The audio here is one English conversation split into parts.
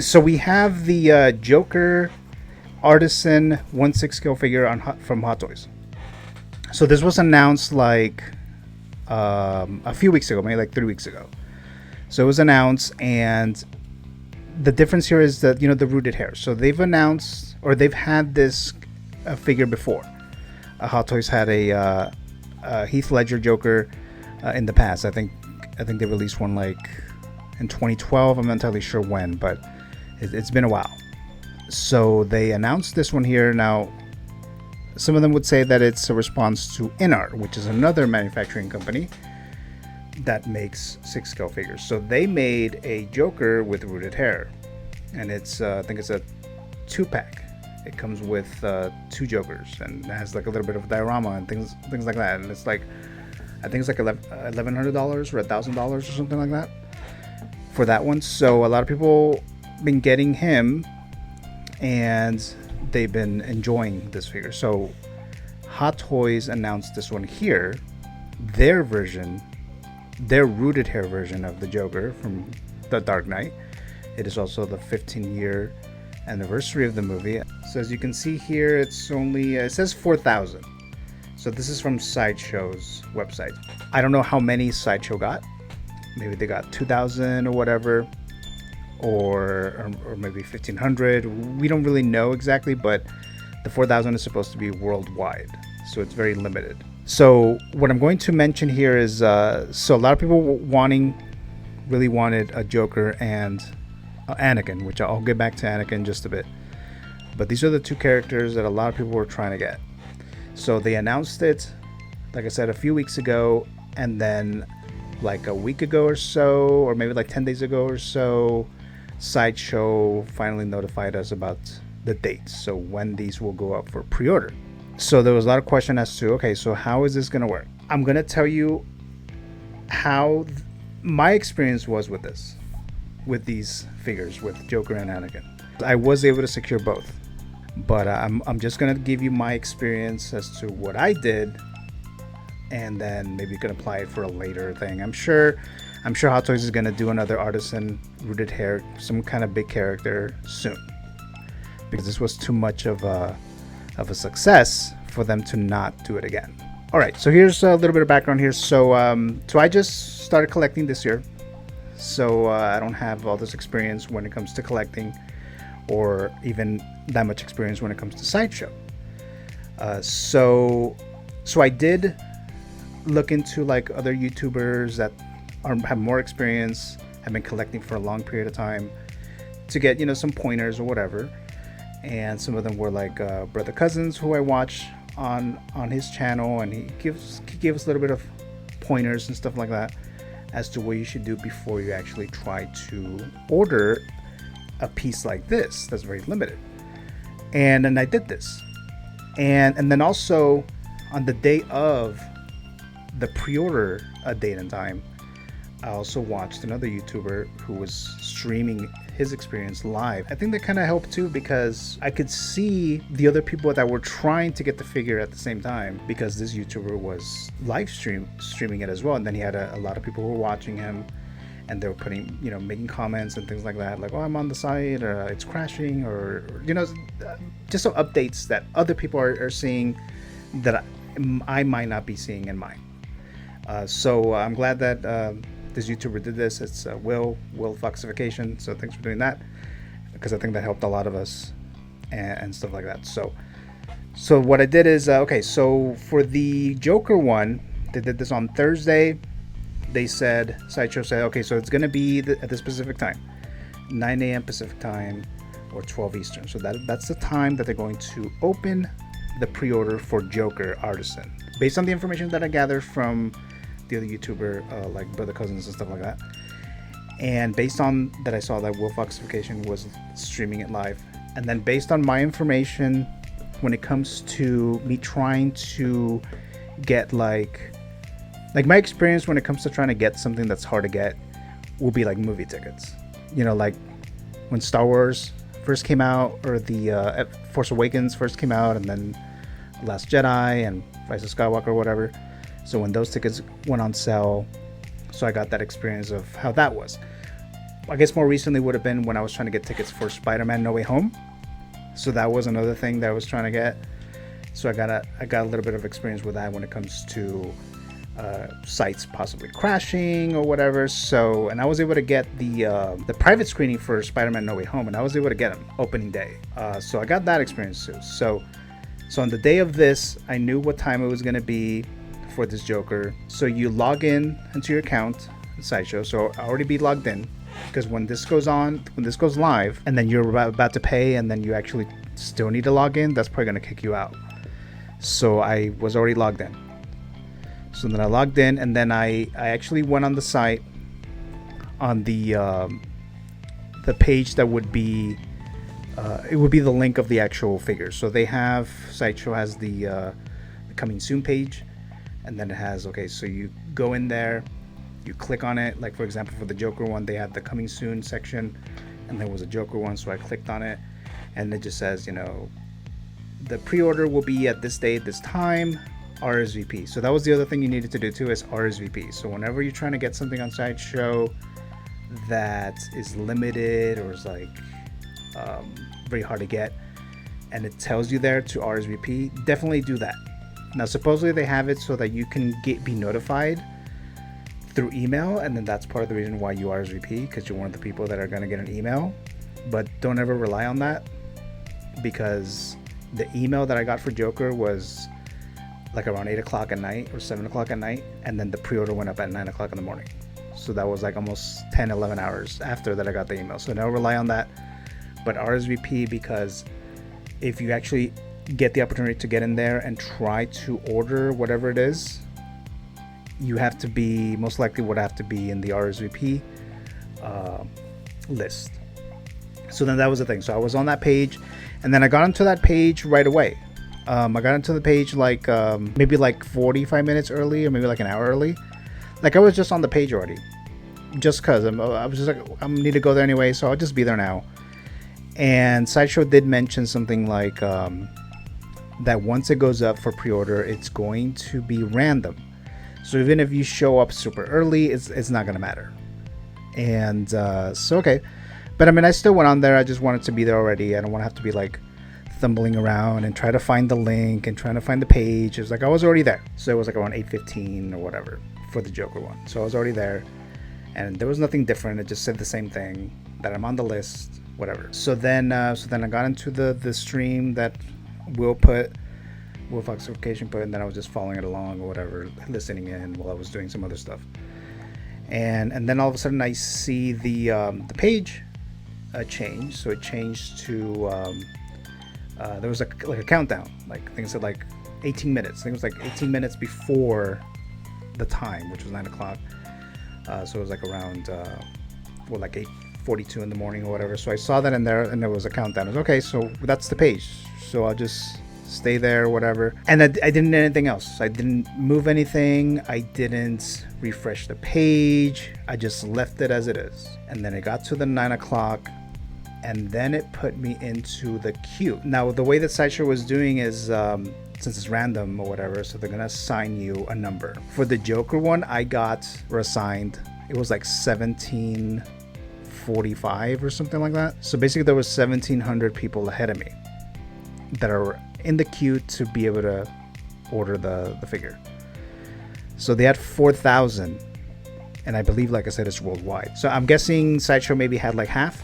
So we have the Joker Artisan 1/6 scale figure from Hot Toys. So this was announced like a few weeks ago, maybe like 3 weeks ago. So it was announced, and the difference here is that, the rooted hair. So they've announced, or they've had this figure before. Hot Toys had a Heath Ledger Joker in the past. I think they released one like in 2012. I'm not entirely sure when, but it's been a while. So they announced this one here. Now, some of them would say that it's a response to Inart, which is another manufacturing company that makes 6 scale figures. So they made a Joker with rooted hair, and it's I think it's a 2-pack. It comes with 2 Jokers, and it has like a little bit of diorama and things like that. And it's like, I think it's like $1,100 or $1,000 or something like that for that one. So a lot of people been getting him, and they've been enjoying this figure. So Hot Toys announced this one here, their rooted hair version of the Joker from The Dark Knight. It is also the 15-year anniversary of the movie. So as you can see here, it's only it says 4,000. So this is from Sideshow's website. I don't know how many Sideshow got. Maybe they got 2,000 or whatever, or maybe 1,500. We don't really know exactly, but the 4,000 is supposed to be worldwide, so it's very limited. So what I'm going to mention here is, so a lot of people really wanted a Joker and Anakin, which I'll get back to Anakin in just a bit. But these are the 2 characters that a lot of people were trying to get. So they announced it, like I said, a few weeks ago, and then like a week ago or so, or maybe like 10 days ago or so, Sideshow finally notified us about the dates, so when these will go up for pre-order. So there was a lot of question as to, okay, so how is this going to work? I'm going to tell you how my experience was with these figures, with Joker and Anakin. I was able to secure both, but I'm just going to give you my experience as to what I did, and then maybe you can apply it for a later thing. I'm sure Hot Toys is going to do another Artisan rooted hair, some kind of big character soon, because this was too much of a success for them to not do it again. All right, so here's a little bit of background here. So I just started collecting this year, so I don't have all this experience when it comes to collecting, or even that much experience when it comes to Sideshow. So I did look into like other YouTubers that have more experience, have been collecting for a long period of time, to get some pointers or whatever. And some of them were like Brother Cousins, who I watch on his channel, and he gave us a little bit of pointers and stuff like that as to what you should do before you actually try to order a piece like this that's very limited. And then I did this, and then also on the day of the pre-order date and time, I also watched another YouTuber who was streaming his experience live. I think that kind of helped too, because I could see the other people that were trying to get the figure at the same time, because this YouTuber was streaming it as well. And then he had a lot of people who were watching him, and they were putting, making comments and things like that, like, oh, I'm on the site, or it's crashing, or just some updates that other people are seeing that I might not be seeing in mine. So I'm glad that this YouTuber did this. It's Will Foxification. So thanks for doing that, because I think that helped a lot of us and stuff like that. So what I did is, okay, so for the Joker one, they did this on Thursday. Sideshow said, okay, so it's going to be at the specific time, 9 a.m. Pacific time or 12 Eastern. So that's the time that they're going to open the pre-order for Joker Artisan, based on the information that I gathered from the other YouTuber, like Brother Cousins and stuff like that. And based on that, I saw that Will Foxification was streaming it live. And then based on my information, when it comes to me trying to get like my experience when it comes to trying to get something that's hard to get will be like movie tickets. Like when Star Wars first came out, or the Force Awakens first came out, and then Last Jedi and Rise of Skywalker or whatever. So when those tickets went on sale, so I got that experience of how that was. I guess more recently would have been when I was trying to get tickets for Spider-Man No Way Home. So that was another thing that I was trying to get. So I got a little bit of experience with that when it comes to sites possibly crashing or whatever. So, and I was able to get the private screening for Spider-Man No Way Home, and I was able to get them opening day. So I got that experience too. So on the day of this, I knew what time it was going to be for this Joker. So you log in into your account at Sideshow. So I already be logged in, because when this goes live, and then you're about to pay, and then you actually still need to log in, that's probably going to kick you out. So I was already logged in. So then I logged in, and then I actually went on the site, on the page that would be it would be the link of the actual figures. So they have, Sideshow has the coming soon page, and then it has, okay, so you go in there, you click on it. Like for example, for the Joker one, they had the coming soon section, and there was a Joker one, so I clicked on it, and it just says, you know, the pre-order will be at this date, this time, RSVP. So that was the other thing you needed to do too, is RSVP. So whenever you're trying to get something on Sideshow that is limited or is like very hard to get, and it tells you there to RSVP, definitely do that. Now supposedly they have it so that you can be notified through email, and then that's part of the reason why you RSVP, because you're one of the people that are going to get an email. But don't ever rely on that, because the email that I got for Joker was like around 8 o'clock at night or 7 o'clock at night, and then the pre-order went up at 9 o'clock in the morning. So that was like almost 10-11 hours after that I got the email. So don't rely on that, but RSVP, because if you actually get the opportunity to get in there and try to order whatever it is, you have to be, most likely would have to be in the RSVP list. So then that was the thing. So I was on that page, and then I got into that page right away. I got into the page like maybe like 45 minutes early, or maybe like an hour early. Like I was just on the page already, just because I was just like, I need to go there anyway, so I'll just be there now. And Sideshow did mention something like that once it goes up for pre-order, it's going to be random. So even if you show up super early, it's not gonna matter. And so okay, but I mean, I still went on there. I just wanted to be there already. I don't want to have to be like stumbling around and try to find the link and trying to find the page. It was like I was already there. So it was like around 8:15 or whatever for the Joker one. So I was already there, and there was nothing different. It just said the same thing, that I'm on the list, whatever. So then I got into the stream that Will Foxification put, and then I was just following it along or whatever, listening in while I was doing some other stuff. And then all of a sudden I see the page change. So it changed to there was like a countdown. Like I think it said like 18 minutes. I think it was like 18 minutes before the time, which was 9 o'clock. So it was like around like 8:42 in the morning or whatever. So I saw that in there, and there was a countdown. I was okay, so that's the page. So I'll just stay there, whatever. And I didn't do anything else. I didn't move anything. I didn't refresh the page. I just left it as it is. And then it got to the 9 o'clock, and then it put me into the queue. Now, the way that Sideshow was doing is, since it's random or whatever, so they're gonna assign you a number. For the Joker one, I got assigned, it was like 1745 or something like that. So basically there was 1,700 people ahead of me that are in the queue to be able to order the figure. So they had 4,000, and I believe, like I said, it's worldwide. So I'm guessing Sideshow maybe had like half.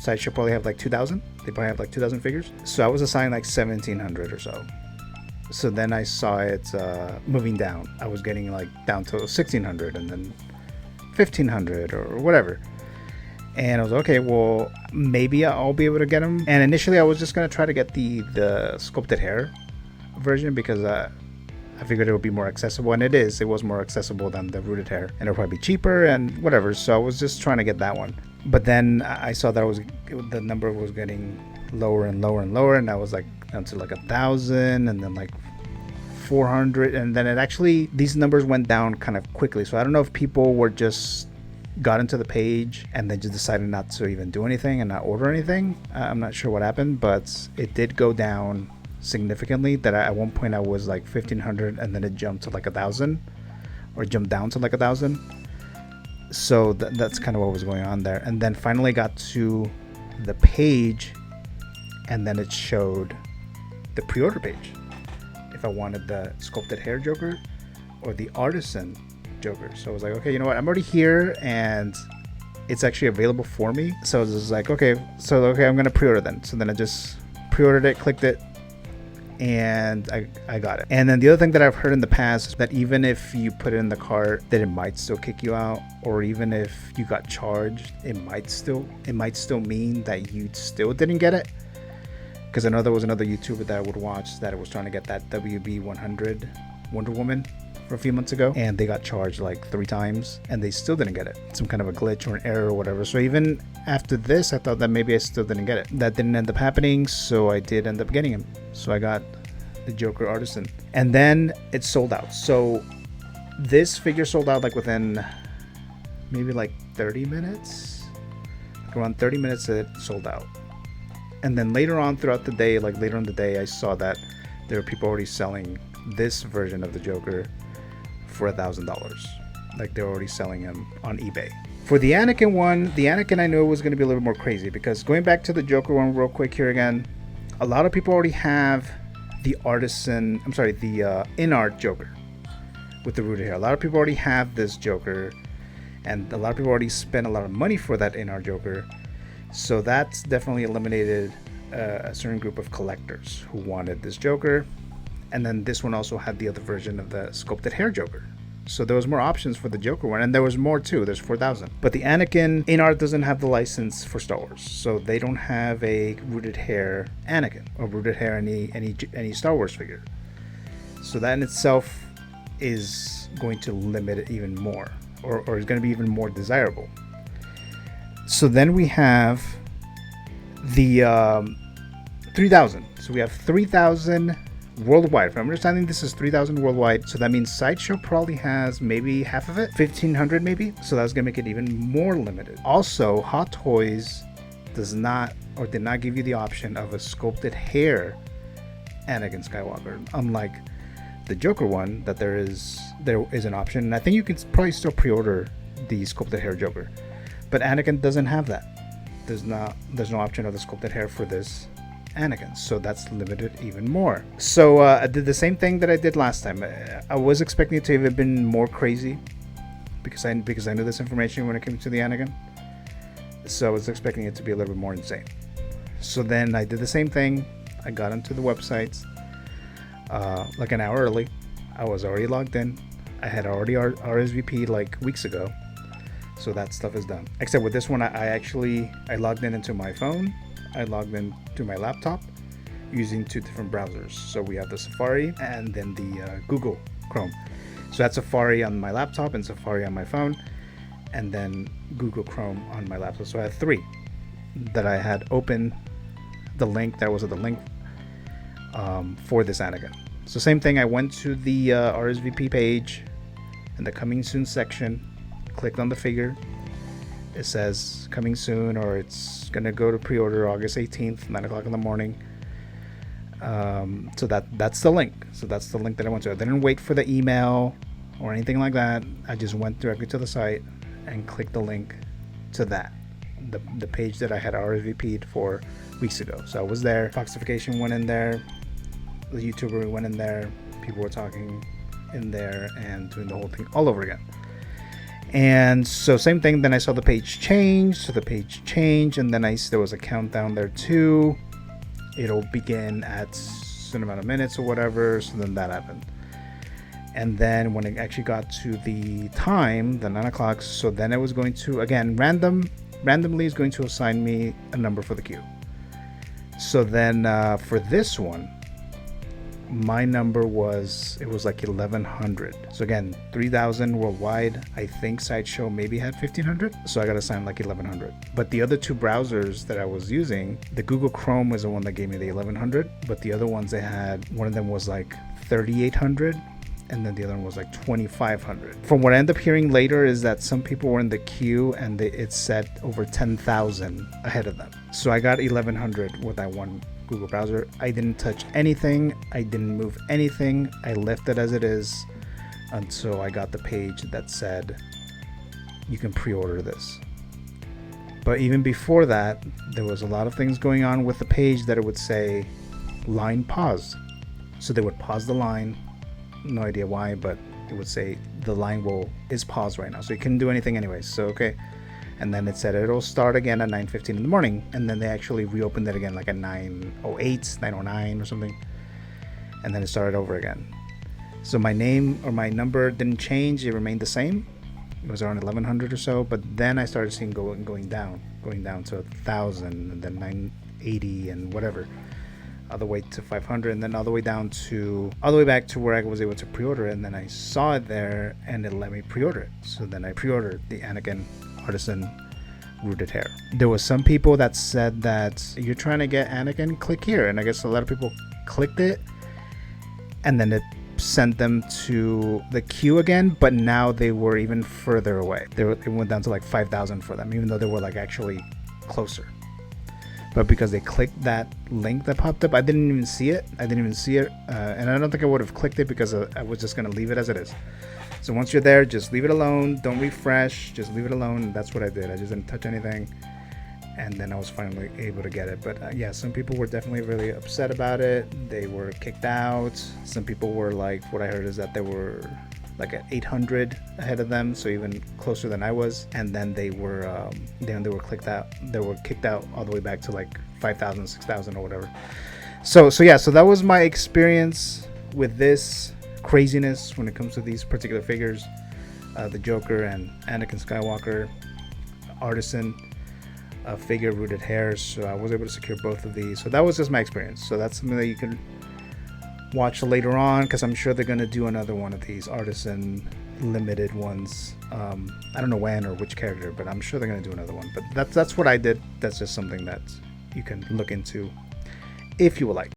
Sideshow probably have like 2,000. They probably have like 2,000 figures. So I was assigned like 1,700 or so. So then I saw it moving down. I was getting like down to 1,600 and then 1,500 or whatever. And I was okay, well, maybe I'll be able to get them. And initially I was just going to try to get the sculpted hair version, because I figured it would be more accessible. And it was more accessible than the rooted hair. And it'll probably be cheaper and whatever. So I was just trying to get that one. But then I saw that the number was getting lower and lower and lower. And I was like down to like 1,000 and then like 400. And then these numbers went down kind of quickly. So I don't know if people were just got into the page and then just decided not to even do anything and not order anything. I'm not sure what happened, but it did go down significantly. That at one point I was like 1,500, and then it jumped to like 1,000, or jumped down to like 1,000. So that's kind of what was going on there. And then finally got to the page, and then it showed the pre-order page. If I wanted the sculpted hair Joker or the artisan Joker. So I was like, okay, you know what? I'm already here and it's actually available for me. So I was just like, okay, I'm gonna pre-order then. So then I just pre-ordered it, clicked it, and I got it. And then the other thing that I've heard in the past is that even if you put it in the cart, that it might still kick you out, or even if you got charged, it might still mean that you still didn't get it. Because I know there was another YouTuber that I would watch that was trying to get that WB 100 Wonder Woman for a few months ago, and they got charged like 3 times and they still didn't get it. Some kind of a glitch or an error or whatever. So even after this, I thought that maybe I still didn't get it. That didn't end up happening, so I did end up getting him. So I got the Joker Artisan, and then it sold out. So this figure sold out like within maybe like 30 minutes. Like around 30 minutes it sold out. And then later on throughout the day, like later in the day, I saw that there were people already selling this version of the Joker for $1,000. Like they're already selling him on eBay. For the Anakin one, the Anakin I knew was going to be a little more crazy, because going back to the Joker one real quick here again, a lot of people already have the in-art Joker with the rooted hair. A lot of people already have this Joker, and a lot of people already spent a lot of money for that in-art Joker. So that's definitely eliminated a certain group of collectors who wanted this Joker. And then this one also had the other version of the sculpted hair Joker. So there was more options for the Joker one, and there was more too. There's 4,000. But the Anakin in-art doesn't have the license for Star Wars, so they don't have a rooted hair Anakin or rooted hair any Star Wars figure. So that in itself is going to limit it even more, or is going to be even more desirable. So then we have the 3,000. So we have 3,000 worldwide. If I'm understanding, this is 3,000 worldwide. So that means Sideshow probably has maybe half of it, 1,500 maybe. So that's gonna make it even more limited. Also, Hot Toys does not, or did not, give you the option of a sculpted hair Anakin Skywalker, unlike the Joker one that there is an option. And I think you can probably still pre-order the sculpted hair Joker, but Anakin doesn't have that. There's no option of the sculpted hair for this Anakin, so that's limited even more. So I did the same thing that I did last time. I was expecting it to have been more crazy because I knew this information when it came to the Anakin. So I was expecting it to be a little bit more insane. So then I did the same thing. I got onto the websites like an hour early. I was already logged in. I had already RSVP'd like weeks ago. So that stuff is done. Except with this one, I logged in into my phone. I logged in to my laptop using 2 different browsers. So we have the Safari and then the Google Chrome. So that's Safari on my laptop and Safari on my phone, and then Google Chrome on my laptop. So I had 3 that I had open the link that was at the link for this Anakin. So same thing, I went to the RSVP page in the coming soon section, clicked on the figure. It says coming soon, or it's gonna go to pre-order August 18th, 9 o'clock in the morning. So that's the link. So that's the link that I went to. I didn't wait for the email or anything like that. I just went directly to the site and clicked the link to that, the page that I had RSVP'd for weeks ago. So I was there. Foxification went in there. The YouTuber went in there. People were talking in there and doing the whole thing all over again. And so same thing, then I saw the page change. So the page changed, and then there was a countdown there too. It'll begin at a certain amount of minutes or whatever. So then that happened. And then when it actually got to the time, the 9 o'clock, so then it was going to, again, randomly is going to assign me a number for the queue. So then for this one, my number was like 1,100. So again, 3,000 worldwide. I think Sideshow maybe had 1,500. So I got assigned like 1,100. But the other 2 browsers that I was using, the Google Chrome was the one that gave me the 1,100. But the other ones they had, one of them was like 3,800. And then the other one was like 2,500. From what I end up hearing later is that some people were in the queue and it said over 10,000 ahead of them. So I got 1,100 with that one Google browser. I didn't touch anything. I didn't move anything. I left it as it is until I got the page that said you can pre-order this. But even before that, there was a lot of things going on with the page that it would say line paused. So they would pause the line, no idea why, but it would say the line is paused right now, so you couldn't do anything anyways. So okay, and then it said it'll start again at 9:15 in the morning, and then they actually reopened it again like at 9:08, 9:09 or something, and then it started over again. So my name or my number didn't change; it remained the same. It was around 1100 or so, but then I started seeing going down to 1000, and then 980 and whatever, all the way to 500, and then all the way back to where I was able to pre-order it. And then I saw it there, and it let me pre-order it. So then I pre-ordered the Anakin Artisan rooted hair. There was some people that said that you're trying to get Anakin, click here, and I guess a lot of people clicked it, and then it sent them to the queue again, but now they were even further away. It went down to like 5,000 for them, even though they were like actually closer. But because they clicked that link that popped up, I didn't even see it. And I don't think I would have clicked it because I was just going to leave it as it is. So once you're there, just leave it alone. Don't refresh. Just leave it alone. And that's what I did. I just didn't touch anything. And then I was finally able to get it. But yeah, some people were definitely really upset about it. They were kicked out. Some people were like, what I heard is that they were like at 800 ahead of them, so even closer than I was. And then they were kicked out. They were kicked out all the way back to like 5,000, 6,000 or whatever. So that was my experience with this craziness when it comes to these particular figures, the Joker and Anakin Skywalker Artisan figure rooted hairs. So I was able to secure both of these. So that was just my experience. So that's something that you can watch later on, because I'm sure they're going to do another one of these Artisan limited ones. I don't know when or which character, but I'm sure they're going to do another one. But that's what I did. That's just something that you can look into if you would like.